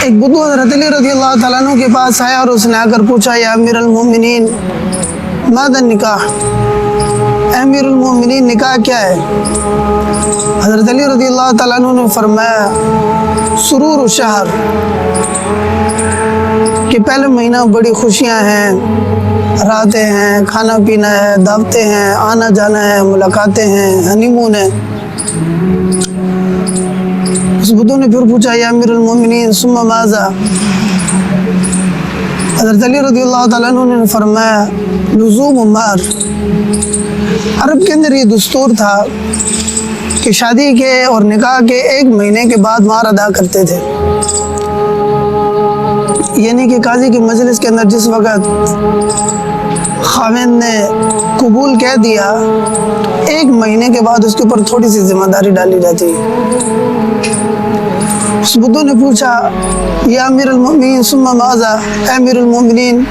ایک بدو حضرت علی رضی اللہ تعالیٰ عنہ کے پاس آیا اور اس نے آ کر پوچھا یا امیر المومنین ماذا النکاح، امیر المومنین نکاح کیا ہے؟ حضرت علی رضی اللہ تعالیٰ عنہ نے فرمایا سرور الشہر، کہ پہلے مہینہ بڑی خوشیاں ہیں، راتیں ہیں، کھانا پینا ہے، دعوتیں ہیں، آنا جانا ہے، ملاقاتیں ہیں، ہنی مون ہے۔ اس بدو نے پھر پوچھا یا امیر المومنین ثم ماذا، حضرت علی رضی اللہ تعالیٰ عنہ نے فرمایا لزوم مہر۔ عرب کے اندر یہ دستور تھا کہ شادی کے اور نکاح کے 1 مہینے کے بعد مہر ادا کرتے تھے، یعنی کہ قاضی کی مجلس کے اندر جس وقت خاوند نے قبول کہہ دیا 1 مہینے کے بعد اس کے اوپر تھوڑی سی ذمہ داری ڈالی جاتی ہے۔ اس بدو نے پوچھا یا امیر المومنین ثم ماذا، اے امیر المومنین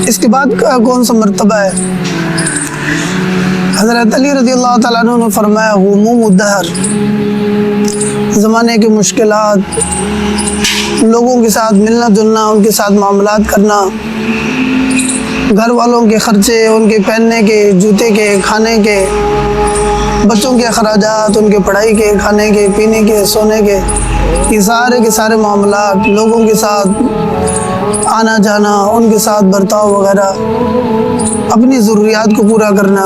اس کے بعد کون سا مرتبہ ہے؟ حضرت علی رضی اللہ تعالیٰ عنہ نے فرمایا غموم الدہر، زمانے کی مشکلات، لوگوں کے ساتھ ملنا جلنا، ان کے ساتھ معاملات کرنا، گھر والوں کے خرچے، ان کے پہننے کے، جوتے کے، کھانے کے، بچوں کے اخراجات، ان کے پڑھائی کے، کھانے کے، پینے کے، سونے کے، یہ سارے کے سارے معاملات، لوگوں کے ساتھ آنا جانا، ان کے ساتھ برتاؤ وغیرہ، اپنی ضروریات کو پورا کرنا،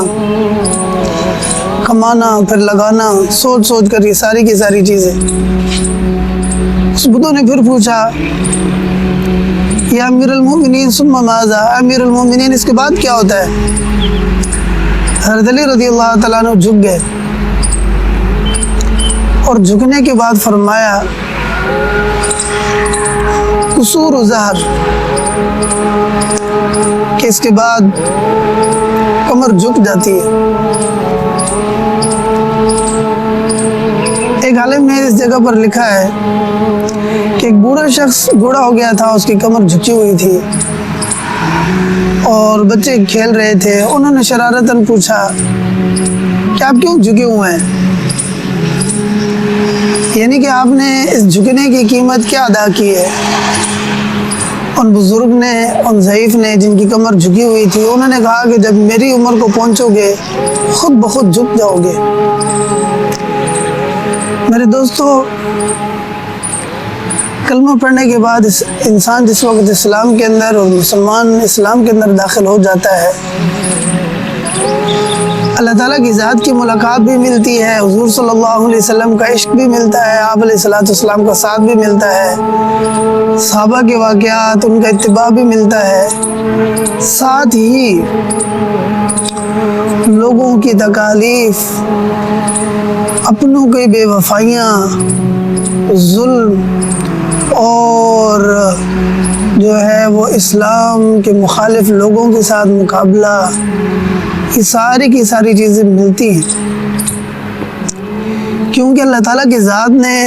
کمانا پھر لگانا، سوچ سوچ کر یہ ساری کی ساری چیزیں۔ اس بدو نے پھر پوچھا یا امیر المومنین ثم ماذا، امیر المومنین اس کے بعد کیا ہوتا ہے؟ حضرت علی رضی اللہ تعالیٰ عنہ جھک گئے اور جھکنے کے بعد فرمایا قصور ظہر، کہ اس کے بعد کمر جھک جاتی ہے۔ ایک عالم نے اس جگہ پر لکھا ہے کہ ایک بوڑھا شخص بوڑھا ہو گیا تھا، اس کی کمر جھکی ہوئی تھی اور بچے کھیل رہے تھے۔ انہوں نے شرارتاً پوچھا کہ آپ کیوں جھکے ہوئے ہیں، یعنی کہ آپ نے اس جھکنے کی قیمت کیا ادا کی ہے؟ ان بزرگ نے، ان ضعیف نے جن کی کمر جھکی ہوئی تھی، انہوں نے کہا کہ جب میری عمر کو پہنچو گے خود بخود جھک جاؤ گے۔ میرے دوستو، کلمہ پڑھنے کے بعد انسان جس وقت اسلام کے اندر اور مسلمان اسلام کے اندر داخل ہو جاتا ہے، اللہ تعالیٰ کی ذات کی ملاقات بھی ملتی ہے، حضور صلی اللہ علیہ وسلم کا عشق بھی ملتا ہے، آپ علیہ السلام کا ساتھ بھی ملتا ہے، صحابہ کے واقعات، ان کا اتباع بھی ملتا ہے، ساتھ ہی لوگوں کی تکالیف، اپنوں کی بے وفائیاں، ظلم اور جو ہے وہ اسلام کے مخالف لوگوں کے ساتھ مقابلہ، یہ ساری کی ساری چیزیں ملتی ہیں، کیونکہ اللہ تعالیٰ کی ذات نے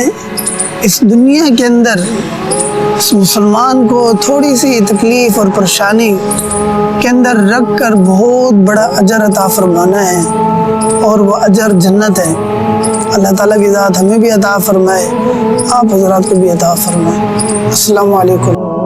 اس دنیا کے اندر اس مسلمان کو تھوڑی سی تکلیف اور پریشانی کے اندر رکھ کر بہت بڑا اجر عطا فرمانا ہے، اور وہ اجر جنت ہے۔ اللہ تعالیٰ کی ذات ہمیں بھی عطا فرمائے، آپ حضرات کو بھی عطا فرمائے۔ السلام علیکم۔